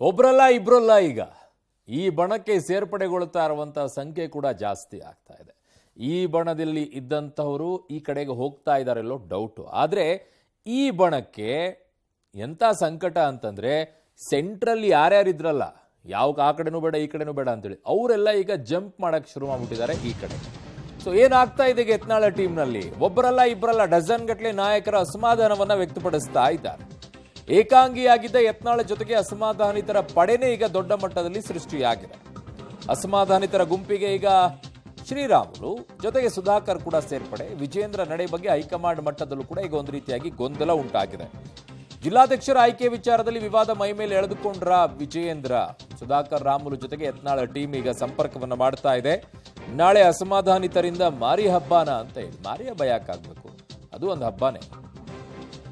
ಒಬ್ರಲ್ಲ ಇಬ್ರಲ್ಲ ಈಗ ಈ ಬಣಕ್ಕೆ ಸೇರ್ಪಡೆಗೊಳ್ತಾ ಇರುವಂತಹ ಸಂಖ್ಯೆ ಕೂಡ ಜಾಸ್ತಿ ಆಗ್ತಾ ಇದೆ. ಈ ಬಣದಲ್ಲಿ ಇದ್ದಂತವರು ಈ ಕಡೆಗೆ ಹೋಗ್ತಾ ಇದ್ದಾರೆಲ್ಲೋ ಡೌಟ್. ಆದ್ರೆ ಈ ಬಣಕ್ಕೆ ಎಂತ ಸಂಕಟ ಅಂತಂದ್ರೆ ಸೆಂಟ್ರಲ್ ಯಾರ್ಯಾರಿದ್ರಲ್ಲ, ಯಾವ ಆ ಕಡೆನೂ ಬೇಡ ಈ ಕಡೆನೂ ಬೇಡ ಅಂತೇಳಿ ಅವರೆಲ್ಲ ಈಗ ಜಂಪ್ ಮಾಡಕ್ ಶುರು ಮಾಡ್ಬಿಟ್ಟಿದ್ದಾರೆ ಈ ಕಡೆ. ಸೊ ಏನಾಗ್ತಾ ಇದೆ ಯತ್ನಾಳ ಟೀಮ್ನಲ್ಲಿ ಒಬ್ಬರಲ್ಲ ಇಬ್ಬರಲ್ಲ ಡಜನ್ ಗಟ್ಟಲೆ ನಾಯಕರ ಅಸಮಾಧಾನವನ್ನ ವ್ಯಕ್ತಪಡಿಸ್ತಾ ಇದ್ದಾರೆ. ಏಕಾಂಗಿಯಾಗಿದ್ದ ಯತ್ನಾಳ ಜೊತೆಗೆ ಅಸಮಾಧಾನಿತರ ಪಡೆನೇ ಈಗ ದೊಡ್ಡ ಮಟ್ಟದಲ್ಲಿ ಸೃಷ್ಟಿಯಾಗಿದೆ. ಅಸಮಾಧಾನಿತರ ಗುಂಪಿಗೆ ಈಗ ಶ್ರೀರಾಮುಲು ಜೊತೆಗೆ ಸುಧಾಕರ್ ಕೂಡ ಸೇರ್ಪಡೆ. ವಿಜೇಂದ್ರ ನಡೆ ಬಗ್ಗೆ ಹೈಕಮಾಂಡ್ ಮಟ್ಟದಲ್ಲೂ ಕೂಡ ಈಗ ಒಂದು ರೀತಿಯಾಗಿ ಗೊಂದಲ ಉಂಟಾಗಿದೆ. ಜಿಲ್ಲಾಧ್ಯಕ್ಷರ ಆಯ್ಕೆ ವಿಚಾರದಲ್ಲಿ ವಿವಾದ ಮೈಮೇಲೆ ಎಳೆದುಕೊಂಡ್ರ ವಿಜಯೇಂದ್ರ. ಸುಧಾಕರ್ ರಾಮುಲು ಜೊತೆಗೆ ಯತ್ನಾಳ ಟೀಮ್ ಈಗ ಸಂಪರ್ಕವನ್ನ ಮಾಡ್ತಾ ಇದೆ. ನಾಳೆ ಅಸಮಾಧಾನಿತರಿಂದ ಮಾರಿ ಹಬ್ಬನ ಅಂತ ಹೇಳಿ. ಮಾರಿ ಹಬ್ಬ ಯಾಕಾಗಬೇಕು? ಅದು ಒಂದು ಹಬ್ಬನೇ.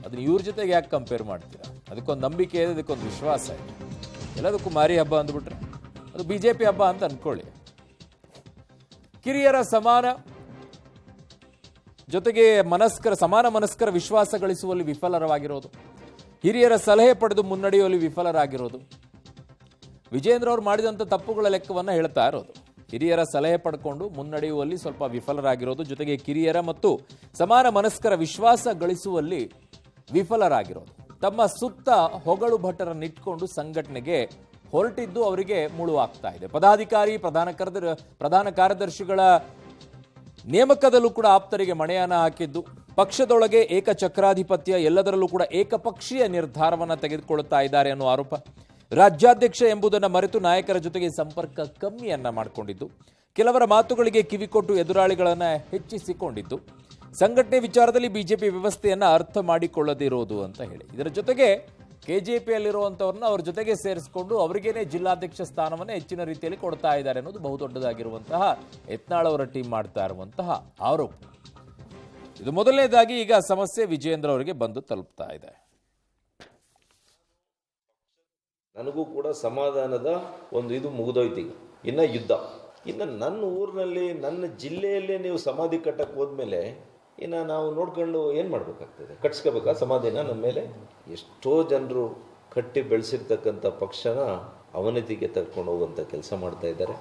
ಅದನ್ನ ಇವ್ರ ಜೊತೆಗೆ ಯಾಕೆ ಕಂಪೇರ್ ಮಾಡ್ತೀರಾ? ಅದಕ್ಕೊಂದು ನಂಬಿಕೆ ಇದೆ, ಅದಕ್ಕೊಂದು ವಿಶ್ವಾಸ ಇದೆ. ಎಲ್ಲದಕ್ಕೂ ಮಾರಿ ಹಬ್ಬ ಅಂದ್ಬಿಟ್ರೆ ಅದು ಬಿಜೆಪಿ ಹಬ್ಬ ಅಂತ ಅನ್ಕೊಳ್ಳಿ. ಕಿರಿಯರ ಸಮಾನ ಮನಸ್ಕರ ವಿಶ್ವಾಸ ಗಳಿಸುವಲ್ಲಿ ವಿಫಲರಾಗಿರೋದು, ಹಿರಿಯರ ಸಲಹೆ ಪಡೆದು ಮುನ್ನಡೆಯುವಲ್ಲಿ ವಿಫಲರಾಗಿರೋದು, ವಿಜೇಂದ್ರ ಅವರು ಮಾಡಿದಂಥ ತಪ್ಪುಗಳ ಲೆಕ್ಕವನ್ನು ಹೇಳ್ತಾ ಇರೋದು. ಹಿರಿಯರ ಸಲಹೆ ಪಡ್ಕೊಂಡು ಮುನ್ನಡೆಯುವಲ್ಲಿ ಸ್ವಲ್ಪ ವಿಫಲರಾಗಿರೋದು, ಜೊತೆಗೆ ಕಿರಿಯರ ಮತ್ತು ಸಮಾನ ಮನಸ್ಕರ ವಿಶ್ವಾಸ ಗಳಿಸುವಲ್ಲಿ ವಿಫಲರಾಗಿರೋದು. ತಮ್ಮ ಸುತ್ತ ಹೊಗಳು ಭಟ್ಟರನ್ನಿಟ್ಕೊಂಡು ಸಂಘಟನೆಗೆ ಹೊರಟಿದ್ದು ಅವರಿಗೆ ಮುಳುವಾಗ್ತಾ ಇದೆ. ಪದಾಧಿಕಾರಿ ಪ್ರಧಾನ ಕಾರ್ಯದರ್ಶಿಗಳ ನೇಮಕದಲ್ಲೂ ಕೂಡ ಆಪ್ತರಿಗೆ ಮಣೆಯನ್ನ ಹಾಕಿದ್ದು, ಪಕ್ಷದೊಳಗೆ ಏಕಚಕ್ರಾಧಿಪತ್ಯ, ಎಲ್ಲದರಲ್ಲೂ ಕೂಡ ಏಕಪಕ್ಷೀಯ ನಿರ್ಧಾರವನ್ನು ತೆಗೆದುಕೊಳ್ಳುತ್ತಾ ಇದ್ದಾರೆ ಅನ್ನೋ ಆರೋಪ. ರಾಜ್ಯಾಧ್ಯಕ್ಷ ಎಂಬುದನ್ನು ಮರೆತು ನಾಯಕರ ಜೊತೆಗೆ ಸಂಪರ್ಕ ಕಮ್ಮಿಯನ್ನ ಮಾಡಿಕೊಂಡಿದ್ದು, ಕೆಲವರ ಮಾತುಗಳಿಗೆ ಕಿವಿಕೊಟ್ಟು ಎದುರಾಳಿಗಳನ್ನ ಹೆಚ್ಚಿಸಿಕೊಂಡಿದ್ದು, ಸಂಘಟನೆ ವಿಚಾರದಲ್ಲಿ ಬಿಜೆಪಿ ವ್ಯವಸ್ಥೆಯನ್ನ ಅರ್ಥ ಮಾಡಿಕೊಳ್ಳದಿರೋದು ಅಂತ ಹೇಳಿ. ಇದರ ಜೊತೆಗೆ ಕೆಜೆಪಿಯಲ್ಲಿರುವಂತವ್ರನ್ನ ಅವ್ರ ಜೊತೆಗೆ ಸೇರಿಸಿಕೊಂಡು ಅವರಿಗೇನೆ ಜಿಲ್ಲಾಧ್ಯಕ್ಷ ಸ್ಥಾನವನ್ನ ಹೆಚ್ಚಿನ ರೀತಿಯಲ್ಲಿ ಕೊಡ್ತಾ ಇದ್ದಾರೆ ಅನ್ನೋದು ಬಹುದೊಡ್ಡದಾಗಿರುವಂತಹ ಯತ್ನಾಳ್ ಅವರ ಟೀಮ್ ಮಾಡ್ತಾ ಇರುವಂತಹ ಆರೋಪ. ಇದು ಮೊದಲನೇದಾಗಿ ಈಗ ಸಮಸ್ಯೆ ವಿಜಯೇಂದ್ರ ಅವರಿಗೆ ಬಂದು ತಲುಪ್ತಾ ಇದೆ. ನನಗೂ ಕೂಡ ಸಮಾಧಾನದ ಒಂದು ಇದು ಮುಗಿದೋಯ್ತು. ಈಗ ಇನ್ನ ಯುದ್ಧ. ಇನ್ನು ನನ್ನ ಊರಿನಲ್ಲಿ ನನ್ನ ಜಿಲ್ಲೆಯಲ್ಲೇ ನೀವು ಸಮಾಧಿ ಕಟ್ಟಕ್ಕೆ ಹೋದ್ಮೇಲೆ ಇನ್ನು ನಾವು ನೋಡ್ಕೊಂಡು ಏನು ಮಾಡಬೇಕಾಗ್ತದೆ? ಕಟ್ಸ್ಕೋಬೇಕಾ ಸಮಾಧಿನ? ನಮ್ಮ ಮೇಲೆ ಎಷ್ಟೋ ಜನರು ಕಟ್ಟಿ ಬೆಳೆಸಿರ್ತಕ್ಕಂಥ ಪಕ್ಷನ ಅವನತಿಗೆ ತರ್ಕೊಂಡು ಹೋಗುವಂಥ ಕೆಲಸ ಮಾಡ್ತಾ ಇದ್ದಾರೆ.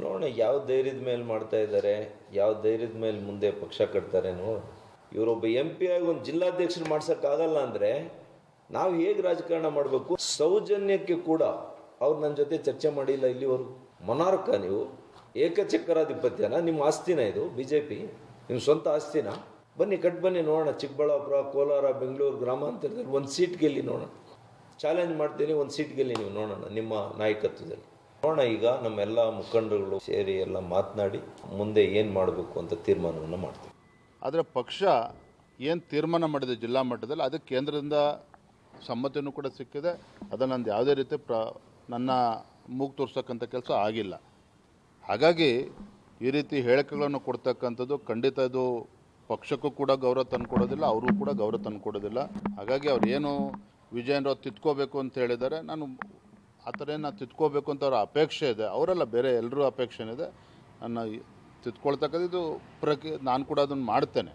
ನೋಡೋಣ ಯಾವ ಧೈರ್ಯದ ಮೇಲೆ ಮಾಡ್ತಾ ಇದ್ದಾರೆ, ಯಾವ ಧೈರ್ಯದ ಮೇಲೆ ಮುಂದೆ ಪಕ್ಷ ಕಟ್ತಾರೆ. ನೋಡೋಣ. ಇವರೊಬ್ಬ MP ಆಗಿ ಒಂದು ಜಿಲ್ಲಾಧ್ಯಕ್ಷರು ಮಾಡ್ಸೋಕ್ಕಾಗಲ್ಲ ಅಂದರೆ ನಾವು ಹೇಗೆ ರಾಜಕಾರಣ ಮಾಡಬೇಕು? ಸೌಜನ್ಯಕ್ಕೆ ಕೂಡ ಅವ್ರು ನನ್ನ ಜೊತೆ ಚರ್ಚೆ ಮಾಡಿಲ್ಲ ಇಲ್ಲಿವರೆಗೂ. ಮೊನಾರ್ಕ ನೀವು? ಏಕಚಕ್ರಾಧಿಪತ್ಯನ? ನಿಮ್ಮ ಆಸ್ತಿನ ಇದು? BJP ನಿಮ್ಮ ಸ್ವಂತ ಆಸ್ತಿನ? ಬನ್ನಿ ಬನ್ನಿ ನೋಡೋಣ. ಚಿಕ್ಕಬಳ್ಳಾಪುರ, ಕೋಲಾರ, ಬೆಂಗಳೂರು ಗ್ರಾಮಾಂತರದಲ್ಲಿ ಒಂದು ಸೀಟ್ ಗೆಲ್ಲಿ ನೋಡೋಣ. ಚಾಲೆಂಜ್ ಮಾಡ್ತೀನಿ, ಒಂದು ಸೀಟ್ ಗೆಲ್ಲಿ ನೀವು ನೋಡೋಣ ನಿಮ್ಮ ನಾಯಕತ್ವದಲ್ಲಿ. ನೋಡೋಣ. ಈಗ ನಮ್ಮೆಲ್ಲ ಮುಖಂಡರುಗಳು ಸೇರಿ ಎಲ್ಲ ಮಾತನಾಡಿ ಮುಂದೆ ಏನು ಮಾಡಬೇಕು ಅಂತ ತೀರ್ಮಾನವನ್ನು ಮಾಡ್ತೀವಿ. ಆದರೆ ಪಕ್ಷ ಏನು ತೀರ್ಮಾನ ಮಾಡಿದೆ ಜಿಲ್ಲಾ ಮಟ್ಟದಲ್ಲಿ ಅದಕ್ಕೆ ಕೇಂದ್ರದಿಂದ ಸಮ್ಮತಿನೂ ಕೂಡ ಸಿಕ್ಕಿದೆ. ಅದನ್ನು ನಂದು ಯಾವುದೇ ರೀತಿ ನನ್ನ ಮೂಗು ತೋರ್ಸಕ್ಕಂಥ ಕೆಲಸ ಆಗಿಲ್ಲ. ಹಾಗಾಗಿ ಈ ರೀತಿ ಹೇಳಿಕೆಗಳನ್ನು ಕೊಡ್ತಕ್ಕಂಥದ್ದು ಖಂಡಿತ ಇದು ಪಕ್ಷಕ್ಕೂ ಕೂಡ ಗೌರವ ತಂದುಕೊಡೋದಿಲ್ಲ, ಅವರು ಕೂಡ ಗೌರವ ತಂದುಕೊಡೋದಿಲ್ಲ. ಹಾಗಾಗಿ ಅವ್ರು ಏನು ವಿಜಯೇಂದ್ರ ತಿದ್ಕೋಬೇಕು ಅಂತ ಹೇಳಿದ್ದಾರೆ, ನಾನು ಆ ಥರ ಏನು ತಿದ್ಕೋಬೇಕು ಅಂತ ಅವರ ಅಪೇಕ್ಷೆ ಇದೆ. ಅವರೆಲ್ಲ ಬೇರೆ ಎಲ್ಲರೂ ಅಪೇಕ್ಷೆ ಇದೆ. ನನ್ನ ತಿದ್ಕೊಳ್ತಕ್ಕಂಥ ಇದು ನಾನು ಕೂಡ ಅದನ್ನು ಮಾಡ್ತೇನೆ.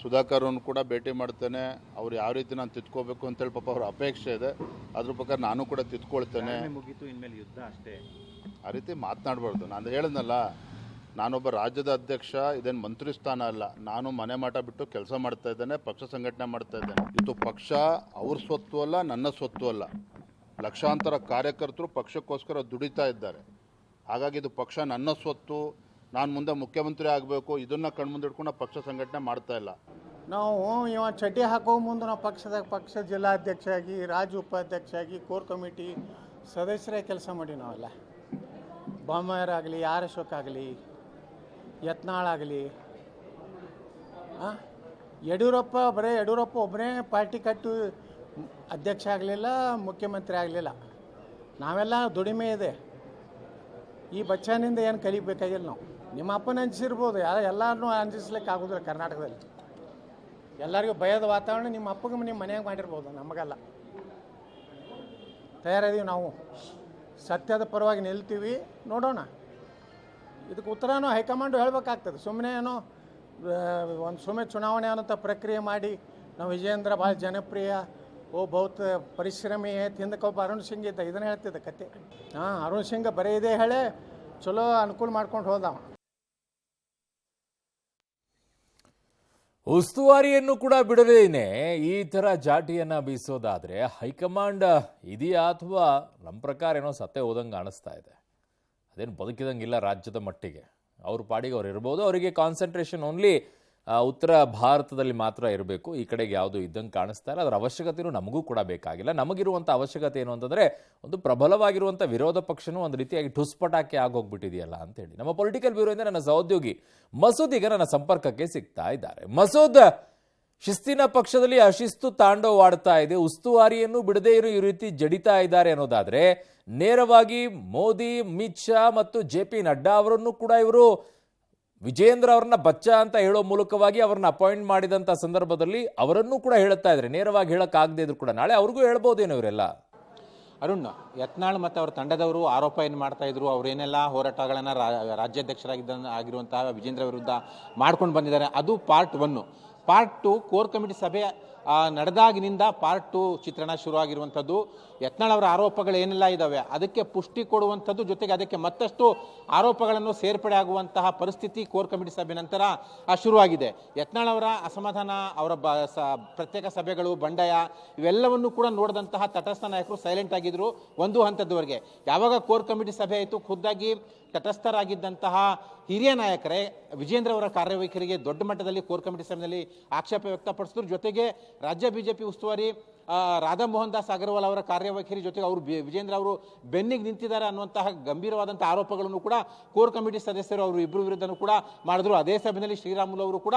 ಸುಧಾಕರ್ವನ್ನು ಕೂಡ ಭೇಟಿ ಮಾಡ್ತೇನೆ. ಅವ್ರು ಯಾವ ರೀತಿ ನಾನು ತಿದ್ಕೋಬೇಕು ಅಂತೇಳಿ ಪಾಪ ಅವ್ರ ಅಪೇಕ್ಷೆ ಇದೆ. ಅದ್ರ ಪ್ರಕಾರ ನಾನು ಕೂಡ ತಿದ್ಕೊಳ್ತೇನೆ. ಮುಗೀತು, ಇನ್ಮೇಲೆ ಯುದ್ಧ ಅಷ್ಟೇ. ಆ ರೀತಿ ಮಾತನಾಡಬಾರ್ದು. ನಾನು ಹೇಳಿದ್ನಲ್ಲ, ನಾನೊಬ್ಬ ರಾಜ್ಯದ ಅಧ್ಯಕ್ಷ, ಇದೇನು ಮಂತ್ರಿ ಸ್ಥಾನ ಅಲ್ಲ. ನಾನು ಮನೆ ಮಾಟ ಬಿಟ್ಟು ಕೆಲಸ ಮಾಡ್ತಾ ಇದ್ದೇನೆ, ಪಕ್ಷ ಸಂಘಟನೆ ಮಾಡ್ತಾ ಇದ್ದೇನೆ. ಇದು ಪಕ್ಷ ಅವ್ರ ಸ್ವತ್ತು ಅಲ್ಲ, ನನ್ನ ಸ್ವತ್ತು ಅಲ್ಲ. ಲಕ್ಷಾಂತರ ಕಾರ್ಯಕರ್ತರು ಪಕ್ಷಕ್ಕೋಸ್ಕರ ದುಡಿತಾ ಇದ್ದಾರೆ. ಹಾಗಾಗಿ ಇದು ಪಕ್ಷ ನನ್ನ ಸ್ವತ್ತು. ನಾನು ಮುಂದೆ ಮುಖ್ಯಮಂತ್ರಿ ಆಗಬೇಕು, ಇದನ್ನು ಕಣ್ಮುಂದಿಡ್ಕೊಂಡು ಪಕ್ಷ ಸಂಘಟನೆ ಮಾಡ್ತಾ ಇಲ್ಲ. ನಾವು ಇವ ಚಡ್ಡಿ ಹಾಕೋ ಮುಂದೆ ನಾವು ಪಕ್ಷ ಜಿಲ್ಲಾಧ್ಯಕ್ಷ ಆಗಿ, ರಾಜ್ಯ ಉಪಾಧ್ಯಕ್ಷ ಆಗಿ, ಕೋರ್ ಕಮಿಟಿ ಸದಸ್ಯರೇ ಕೆಲಸ ಮಾಡಿ ನಾವೆಲ್ಲ. ಬೊಮ್ಮಾಯರಾಗಲಿ, ಆರ್ ಅಶೋಕ್ ಆಗಲಿ, ಯತ್ನಾಳ್ ಆಗಲಿ, ಯಡಿಯೂರಪ್ಪ ಒಬ್ಬರೇ ಪಾರ್ಟಿ ಕಟ್ಟು ಅಧ್ಯಕ್ಷ ಆಗಲಿಲ್ಲ, ಮುಖ್ಯಮಂತ್ರಿ ಆಗಲಿಲ್ಲ. ನಾವೆಲ್ಲ ದುಡಿಮೆ ಇದೆ. ಈ ಬಚ್ಚನಿಂದ ಏನು ಕಲಿಬೇಕಾಗಿಲ್ಲ ನಾವು. ನಿಮ್ಮ ಅಪ್ಪನ ಅಂಜಿಸಿರ್ಬೋದು, ಎಲ್ಲರನ್ನೂ ಅಂಜಿಸ್ಲಿಕ್ಕೆ ಆಗೋದಿಲ್ಲ ಕರ್ನಾಟಕದಲ್ಲಿ. ಎಲ್ಲರಿಗೂ ಭಯದ ವಾತಾವರಣ ನಿಮ್ಮ ಅಪ್ಪಗೆ ನಿಮ್ಮ ಮನೆಯಾಗ ಮಾಡಿರ್ಬೋದು, ನಮಗಲ್ಲ. ತಯಾರಿದ್ದೀವಿ ನಾವು, ಸತ್ಯದ ಪರವಾಗಿ ನಿಲ್ತೀವಿ. ನೋಡೋಣ. ಇದಕ್ಕೆ ಉತ್ತರನೂ ಹೈಕಮಾಂಡು ಹೇಳಬೇಕಾಗ್ತದೆ. ಸುಮ್ಮನೆ ಏನೋ ಸುಮ್ಮನೆ ಚುನಾವಣೆ ಅನ್ನೋಂಥ ಪ್ರಕ್ರಿಯೆ ಮಾಡಿ ನಾವು ವಿಜಯೇಂದ್ರ ಭಾಳ ಜನಪ್ರಿಯ, ಓ ಬಹುತ್ ಪರಿಶ್ರಮಿ ತಿಂದಕ್ಕೆ ಒಬ್ಬ ಅರುಣ್ ಸಿಂಗ್ ಇದ್ದ, ಇದನ್ನ ಹೇಳ್ತಿದ್ದ ಕತೆ. ಅರುಣ್ ಸಿಂಗ್ ಬರೀ ಇದೇ ಹೇಳಿ ಚಲೋ ಅನುಕೂಲ ಮಾಡ್ಕೊಂಡು ಹೋದವ. ಉಸ್ತುವಾರಿಯನ್ನು ಕೂಡ ಬಿಡದೇನೆ ಈ ಥರ ಜಾಟಿಯನ್ನು ಬೀಸೋದಾದರೆ ಹೈಕಮಾಂಡ್ ಇದೆಯಾ ಅಥವಾ ನಮ್ಮ ಪ್ರಕಾರ ಏನೋ ಸತ್ತೆ ಹೋದಂಗೆ ಕಾಣಿಸ್ತಾ ಇದೆ. ಅದೇನು ಬದುಕಿದಂಗಿಲ್ಲ ರಾಜ್ಯದ ಮಟ್ಟಿಗೆ. ಅವ್ರ ಪಾಡಿಗೆ ಅವ್ರು ಇರ್ಬೋದು, ಅವರಿಗೆ ಕಾನ್ಸಂಟ್ರೇಷನ್ ಓನ್ಲಿ ಉತ್ತರ ಭಾರತದಲ್ಲಿ ಮಾತ್ರ ಇರಬೇಕು, ಈ ಕಡೆಗೆ ಯಾವುದು ಇದ್ದಂಗೆ ಕಾಣಿಸ್ತಾ ಇಲ್ಲ. ಅದರ ಅವಶ್ಯಕತೆಯೂ ನಮಗೂ ಕೂಡ ಬೇಕಾಗಿಲ್ಲ. ನಮಗಿರುವಂಥ ಅವಶ್ಯಕತೆ ಏನು ಅಂತಂದರೆ ಒಂದು ಪ್ರಬಲವಾಗಿರುವಂಥ ವಿರೋಧ ಪಕ್ಷನೂ ಒಂದು ರೀತಿಯಾಗಿ ಠುಸ್ಪಟಾಕಿ ಆಗೋಗ್ಬಿಟ್ಟಿದೆಯಲ್ಲ ಅಂತೇಳಿ ನಮ್ಮ ಪೊಲಿಟಿಕಲ್ ಬ್ಯೂರೋಯಿಂದ ನನ್ನ ಸಹೋದ್ಯೋಗಿ ಮಸೂದ್ ಈಗ ನನ್ನ ಸಂಪರ್ಕಕ್ಕೆ ಸಿಗ್ತಾ ಇದ್ದಾರೆ. ಮಸೂದ್, ಶಿಸ್ತಿನ ಪಕ್ಷದಲ್ಲಿ ಅಶಿಸ್ತು ತಾಂಡವವಾಡ್ತಾ ಇದೆ, ಉಸ್ತುವಾರಿಯನ್ನು ಬಿಡದೇ ಇರೋ ಈ ರೀತಿ ಜಡಿತಾ ಇದ್ದಾರೆ ಅನ್ನೋದಾದ್ರೆ ನೇರವಾಗಿ ಮೋದಿ, ಅಮಿತ್ ಶಾ ಮತ್ತು JP ನಡ್ಡಾ ಅವರನ್ನು ಕೂಡ ಇವರು ವಿಜೇಂದ್ರ ಅವರನ್ನ ಬಚ್ಚ ಅಂತ ಹೇಳೋ ಮೂಲಕವಾಗಿ ಅವರನ್ನ ಅಪಾಯಿಂಟ್ ಮಾಡಿದಂಥ ಸಂದರ್ಭದಲ್ಲಿ ಅವರನ್ನು ಕೂಡ ಹೇಳುತ್ತಾ ಇದ್ದಾರೆ. ನೇರವಾಗಿ ಹೇಳಕ್ಕಾಗದೇ ಇದ್ರು ಕೂಡ ನಾಳೆ ಅವ್ರಿಗೂ ಹೇಳ್ಬೋದೇನೋ ಇವರೆಲ್ಲ. ಅರುಣ್, ಯತ್ನಾಳ್ ಮತ್ತು ಅವರ ತಂಡದವರು ಆರೋಪ ಏನು ಮಾಡ್ತಾ ಇದ್ರು, ಅವರೇನೆಲ್ಲ ಹೋರಾಟಗಳನ್ನು ಆಗಿರುವಂತಹ ವಿಜೇಂದ್ರ ವಿರುದ್ಧ ಮಾಡ್ಕೊಂಡು ಬಂದಿದ್ದಾರೆ, ಅದು ಪಾರ್ಟ್ 1. ಪಾರ್ಟ್ 2 ಕೋರ್ ಕಮಿಟಿ ಸಭೆ ನಡೆದಾಗಿನಿಂದ ಪಾರ್ಟ್ 2 ಚಿತ್ರಣ ಶುರುವಾಗಿರುವಂಥದ್ದು. ಯತ್ನಾಳ್ ಅವರ ಆರೋಪಗಳು ಏನೆಲ್ಲ ಇದ್ದಾವೆ ಅದಕ್ಕೆ ಪುಷ್ಟಿ ಕೊಡುವಂಥದ್ದು, ಜೊತೆಗೆ ಅದಕ್ಕೆ ಮತ್ತಷ್ಟು ಆರೋಪಗಳನ್ನು ಸೇರ್ಪಡೆ ಆಗುವಂತಹ ಪರಿಸ್ಥಿತಿ ಕೋರ್ ಕಮಿಟಿ ಸಭೆ ನಂತರ ಶುರುವಾಗಿದೆ. ಯತ್ನಾಳ್ ಅವರ ಅಸಮಾಧಾನ, ಅವರ ಪ್ರತ್ಯೇಕ ಸಭೆಗಳು, ಬಂಡಾಯ ಇವೆಲ್ಲವನ್ನು ಕೂಡ ನೋಡಿದಂತಹ ತಟಸ್ಥ ನಾಯಕರು ಸೈಲೆಂಟ್ ಆಗಿದ್ರು ಒಂದು ಹಂತದವರೆಗೆ. ಯಾವಾಗ ಕೋರ್ ಕಮಿಟಿ ಸಭೆ ಆಯಿತು, ಖುದ್ದಾಗಿ ತಟಸ್ಥರಾಗಿದ್ದಂತಹ ಹಿರಿಯ ನಾಯಕರೇ ವಿಜೇಂದ್ರ ಅವರ ಕಾರ್ಯವೈಖರಿಗೆ ದೊಡ್ಡ ಮಟ್ಟದಲ್ಲಿ ಕೋರ್ ಕಮಿಟಿ ಸಭೆಯಲ್ಲಿ ಆಕ್ಷೇಪ ವ್ಯಕ್ತಪಡಿಸಿದ್ರು. ಜೊತೆಗೆ ರಾಜ್ಯ ಬಿಜೆಪಿ ಉಸ್ತುವಾರಿ ರಾಧಾ ಮೋಹನ್ ದಾಸ್ ಅಗರ್ವಾಲ್ ಅವರ ಕಾರ್ಯವೈಖರಿ ಜೊತೆಗೆ ಅವರು ವಿಜೇಂದ್ರ ಅವರು ಬೆನ್ನಿಗೆ ನಿಂತಿದ್ದಾರೆ ಅನ್ನುವಂತಹ ಗಂಭೀರವಾದಂಥ ಆರೋಪಗಳನ್ನು ಕೂಡ ಕೋರ್ ಕಮಿಟಿ ಸದಸ್ಯರು ಅವರು ಇಬ್ಬರು ವಿರುದ್ಧನೂ ಕೂಡ ಮಾಡಿದ್ರು. ಅದೇ ಸಭೆಯಲ್ಲಿ ಶ್ರೀರಾಮುಲು ಅವರು ಕೂಡ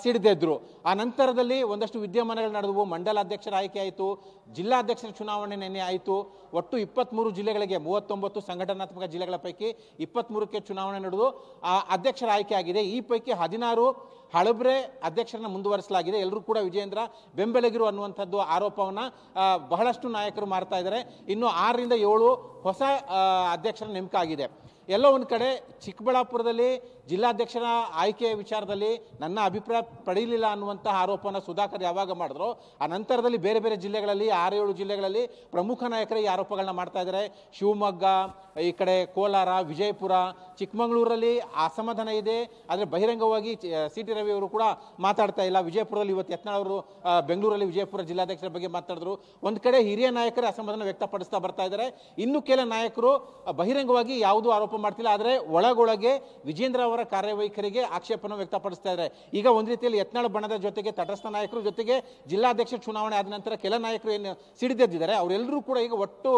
ಸಿಡಿದೆದ್ರು. ಆ ನಂತರದಲ್ಲಿ ಒಂದಷ್ಟು ವಿದ್ಯಮಾನಗಳು ನಡೆದವು. ಮಂಡಲಾಧ್ಯಕ್ಷರ ಆಯ್ಕೆ ಆಯಿತು, ಜಿಲ್ಲಾಧ್ಯಕ್ಷರ ಚುನಾವಣೆ ನಿನ್ನೆ ಆಯಿತು. ಒಟ್ಟು 23 ಜಿಲ್ಲೆಗಳಿಗೆ 39 ಸಂಘಟನಾತ್ಮಕ ಜಿಲ್ಲೆಗಳ ಪೈಕಿ 23ಕ್ಕೆ ಚುನಾವಣೆ ನಡೆದು ಅಧ್ಯಕ್ಷರ ಆಯ್ಕೆ ಆಗಿದೆ. ಈ ಪೈಕಿ 16 ಹಳಬ್ರೆ ಅಧ್ಯಕ್ಷರನ್ನ ಮುಂದುವರಿಸಲಾಗಿದೆ. ಎಲ್ಲರೂ ಕೂಡ ವಿಜೇಂದ್ರ ಬೆಂಬಲಿಗರು ಅನ್ನುವಂಥದ್ದು ಆರೋಪವನ್ನು ಬಹಳಷ್ಟು ನಾಯಕರು ಮಾಡ್ತಾ ಇದ್ದಾರೆ. ಇನ್ನು 6 ರಿಂದ 7 ಹೊಸ ಅಧ್ಯಕ್ಷರ ನೇಮಕ ಆಗಿದೆ. ಎಲ್ಲೋ ಒಂದು ಕಡೆ ಚಿಕ್ಕಬಳ್ಳಾಪುರದಲ್ಲಿ ಜಿಲ್ಲಾಧ್ಯಕ್ಷರ ಆಯ್ಕೆಯ ವಿಚಾರದಲ್ಲಿ ನನ್ನ ಅಭಿಪ್ರಾಯ ಪಡೆಯಲಿಲ್ಲ ಅನ್ನುವಂತಹ ಆರೋಪವನ್ನು ಸುಧಾಕರ್ ಯಾವಾಗ ಮಾಡಿದ್ರು, ಆ ನಂತರದಲ್ಲಿ ಬೇರೆ ಬೇರೆ ಜಿಲ್ಲೆಗಳಲ್ಲಿ 6-7 ಜಿಲ್ಲೆಗಳಲ್ಲಿ ಪ್ರಮುಖ ನಾಯಕರು ಈ ಆರೋಪಗಳನ್ನ ಮಾಡ್ತಾ ಇದ್ದಾರೆ. ಶಿವಮೊಗ್ಗ, ಈ ಕಡೆ ಕೋಲಾರ, ವಿಜಯಪುರ, ಚಿಕ್ಕಮಗಳೂರಲ್ಲಿ ಅಸಮಾಧಾನ ಇದೆ. ಆದರೆ ಬಹಿರಂಗವಾಗಿ CT ರವಿ ಅವರು ಕೂಡ ಮಾತಾಡ್ತಾ ಇಲ್ಲ. ವಿಜಯಪುರದಲ್ಲಿ ಇವತ್ತು ಯತ್ನಾಳ್ ಅವರು ಬೆಂಗಳೂರಲ್ಲಿ ವಿಜಯಪುರ ಜಿಲ್ಲಾಧ್ಯಕ್ಷರ ಬಗ್ಗೆ ಮಾತಾಡಿದ್ರು. ಒಂದು ಕಡೆ ಹಿರಿಯ ನಾಯಕರು ಅಸಮಾಧಾನ ವ್ಯಕ್ತಪಡಿಸ್ತಾ ಬರ್ತಾ ಇದ್ದಾರೆ. ಇನ್ನು ಕೆಲ ನಾಯಕರು ಬಹಿರಂಗವಾಗಿ ಯಾವುದೂ ಆರೋಪ ಮಾಡ್ತಿಲ್ಲ, ಆದರೆ ಒಳಗೊಳಗೆ ವಿಜೇಂದ್ರ ಅವರ ಕಾರ್ಯವೈಖರಿಗೆ ಆಕ್ಷೇಪನ ವ್ಯಕ್ತಪಡಿಸ್ತಾ ಇದ್ದಾರೆ. ಈಗ ಒಂದು ರೀತಿಯಲ್ಲಿ ಯತ್ನಾಳ್ ಬಣದ ಜೊತೆಗೆ ತಟಸ್ಥ ನಾಯಕರು ಜೊತೆಗೆ ಜಿಲ್ಲಾಧ್ಯಕ್ಷ ಚುನಾವಣೆ ಆದ ನಂತರ ಕೆಲ ನಾಯಕರು ಏನು ಸಿಡಿದೆದ್ದಿದ್ದಾರೆ ಅವರೆಲ್ಲರೂ ಕೂಡ ಈಗ ಒಟ್ಟು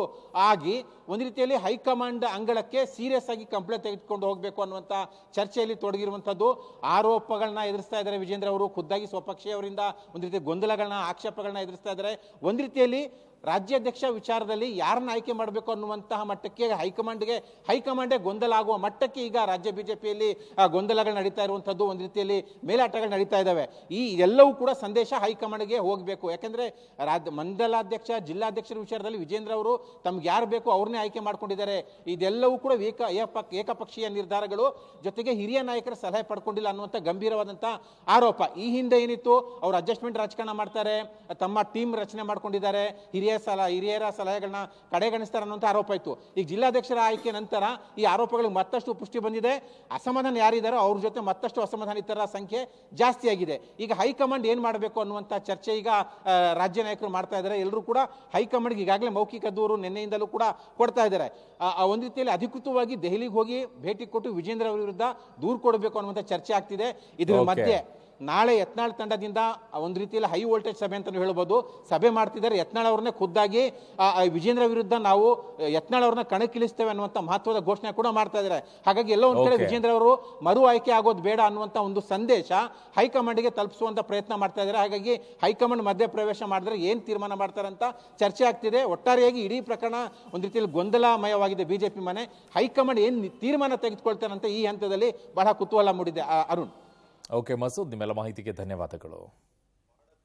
ಆಗಿ ಒಂದು ರೀತಿಯಲ್ಲಿ ಹೈಕಮಾಂಡ್ ಅಂಗಳಕ್ಕೆ ಸೀರಿಯಸ್ ಆಗಿ ಕಂಪ್ಲೇಂಟ್ ತೆಗೆದುಕೊಂಡು ಹೋಗಬೇಕು ಅನ್ನುವಂಥ ಚರ್ಚೆಯಲ್ಲಿ ತೊಡಗಿರುವಂಥದ್ದು. ಆರೋಪಗಳನ್ನ ಎದುರಿಸ್ತಾ ಇದ್ದಾರೆ ವಿಜೇಂದ್ರ ಅವರು. ಖುದ್ದಾಗಿ ಸ್ವಪಕ್ಷೀಯವರಿಂದ ಒಂದು ರೀತಿ ಗೊಂದಲಗಳನ್ನ, ಆಕ್ಷೇಪಗಳನ್ನ ಎದುರಿಸ್ತಾ ಇದ್ದಾರೆ. ಒಂದು ರೀತಿಯಲ್ಲಿ ರಾಜ್ಯಾಧ್ಯಕ್ಷ ವಿಚಾರದಲ್ಲಿ ಯಾರನ್ನ ಆಯ್ಕೆ ಮಾಡಬೇಕು ಅನ್ನುವಂತಹ ಮಟ್ಟಕ್ಕೆ ಹೈಕಮಾಂಡೇ ಗೊಂದಲ ಆಗುವ ಮಟ್ಟಕ್ಕೆ ಈಗ ರಾಜ್ಯ ಬಿಜೆಪಿಯಲ್ಲಿ ಗೊಂದಲಗಳು ನಡೀತಾ ಇರುವಂಥದ್ದು. ಒಂದು ರೀತಿಯಲ್ಲಿ ಮೇಲಾಟಗಳು ನಡೀತಾ ಇದ್ದಾವೆ. ಈ ಎಲ್ಲವೂ ಕೂಡ ಸಂದೇಶ ಹೈಕಮಾಂಡ್ಗೆ ಹೋಗಬೇಕು. ಯಾಕಂದ್ರೆ ಮಂಡಲಾಧ್ಯಕ್ಷ, ಜಿಲ್ಲಾಧ್ಯಕ್ಷರ ವಿಚಾರದಲ್ಲಿ ವಿಜೇಂದ್ರ ಅವರು ತಮ್ಗೆ ಯಾರು ಬೇಕು ಅವ್ರನ್ನೇ ಆಯ್ಕೆ ಮಾಡ್ಕೊಂಡಿದ್ದಾರೆ. ಇದೆಲ್ಲವೂ ಕೂಡ ಏಕಪಕ್ಷೀಯ ನಿರ್ಧಾರಗಳು, ಜೊತೆಗೆ ಹಿರಿಯ ನಾಯಕರ ಸಲಹೆ ಪಡ್ಕೊಂಡಿಲ್ಲ ಅನ್ನುವಂಥ ಗಂಭೀರವಾದಂಥ ಆರೋಪ. ಈ ಹಿಂದೆ ಏನಿತ್ತು, ಅವರು ಅಡ್ಜಸ್ಟ್ಮೆಂಟ್ ರಾಜಕಾರಣ ಮಾಡ್ತಾರೆ, ತಮ್ಮ ಟೀಮ್ ರಚನೆ ಮಾಡ್ಕೊಂಡಿದ್ದಾರೆ, ಹಿರಿಯರ ಸಲಹೆಗಳನ್ನ ಕಡೆಗಣಿಸ್ತಾರೆ ಅನ್ನುವಂಥ ಆರೋಪ ಇತ್ತು. ಈಗ ಜಿಲ್ಲಾಧ್ಯಕ್ಷರ ಆಯ್ಕೆ ನಂತರ ಈ ಆರೋಪಗಳಿಗೆ ಮತ್ತಷ್ಟು ಪುಷ್ಟಿ ಬಂದಿದೆ. ಅಸಮಾಧಾನ ಯಾರಿದ್ದಾರೋ ಅವ್ರ ಜೊತೆ ಮತ್ತಷ್ಟು ಅಸಮಾಧಾನಿತರ ಸಂಖ್ಯೆ ಜಾಸ್ತಿ ಆಗಿದೆ. ಈಗ ಹೈಕಮಾಂಡ್ ಏನ್ ಮಾಡಬೇಕು ಅನ್ನುವಂಥ ಚರ್ಚೆ ಈಗ ರಾಜ್ಯ ನಾಯಕರು ಮಾಡ್ತಾ ಇದ್ದಾರೆ. ಎಲ್ಲರೂ ಕೂಡ ಹೈಕಮಾಂಡ್ಗೆ ಈಗಾಗಲೇ ಮೌಖಿಕ ದೂರು ನಿನ್ನೆಯಿಂದಲೂ ಕೂಡ ಕೊಡ್ತಾ ಇದ್ದಾರೆ. ಒಂದು ರೀತಿಯಲ್ಲಿ ಅಧಿಕೃತವಾಗಿ ದೆಹಲಿಗೆ ಹೋಗಿ ಭೇಟಿ ಕೊಟ್ಟು ವಿಜೇಂದ್ರ ಅವರ ವಿರುದ್ಧ ದೂರು ಕೊಡಬೇಕು ಅನ್ನುವಂಥ ಚರ್ಚೆ ಆಗ್ತಿದೆ. ಇದರ ಮಧ್ಯೆ ನಾಳೆ ಯತ್ನಾಳ್ ತಂಡದಿಂದ ಒಂದು ರೀತಿಯಲ್ಲಿ ಹೈ ವೋಲ್ಟೇಜ್ ಸಭೆ ಅಂತ ಹೇಳ್ಬೋದು, ಸಭೆ ಮಾಡ್ತಿದ್ದಾರೆ. ಯತ್ನಾಳ್ ಅವ್ರನ್ನೇ ಖುದ್ದಾಗಿ ವಿಜೇಂದ್ರ ವಿರುದ್ಧ ನಾವು ಯತ್ನಾಳ್ ಅವ್ರನ್ನ ಕಣಕ್ಕಿಳಿಸ್ತೇವೆ ಅನ್ನುವಂಥ ಮಹತ್ವದ ಘೋಷಣೆ ಕೂಡ ಮಾಡ್ತಾ ಇದ್ದಾರೆ. ಹಾಗಾಗಿ ಎಲ್ಲೋ ಒಂದ್ ಕಡೆ ವಿಜೇಂದ್ರ ಅವರು ಮರು ಆಯ್ಕೆ ಆಗೋದು ಬೇಡ ಅನ್ನುವಂಥ ಒಂದು ಸಂದೇಶ ಹೈಕಮಾಂಡ್ಗೆ ತಲುಪಿಸುವಂತ ಪ್ರಯತ್ನ ಮಾಡ್ತಾ ಇದ್ದಾರೆ. ಹಾಗಾಗಿ ಹೈಕಮಾಂಡ್ ಮಧ್ಯ ಪ್ರವೇಶ ಮಾಡಿದ್ರೆ ಏನ್ ತೀರ್ಮಾನ ಮಾಡ್ತಾರೆ ಅಂತ ಚರ್ಚೆ ಆಗ್ತಿದೆ. ಒಟ್ಟಾರೆಯಾಗಿ ಇಡೀ ಪ್ರಕರಣ ಒಂದು ರೀತಿಯಲ್ಲಿ ಗೊಂದಲಮಯವಾಗಿದೆ ಬಿಜೆಪಿ ಮನೆ. ಹೈಕಮಾಂಡ್ ಏನ್ ತೀರ್ಮಾನ ತೆಗೆದುಕೊಳ್ತಾರೆ ಅಂತ ಈ ಹಂತದಲ್ಲಿ ಬಹಳ ಕುತೂಹಲ ಮೂಡಿದೆ. ಅರುಣ್. ಓಕೆ ಮಸೂದ್, ನಿಮ್ಮೆಲ್ಲ ಮಾಹಿತಿಗೆ ಧನ್ಯವಾದಗಳು.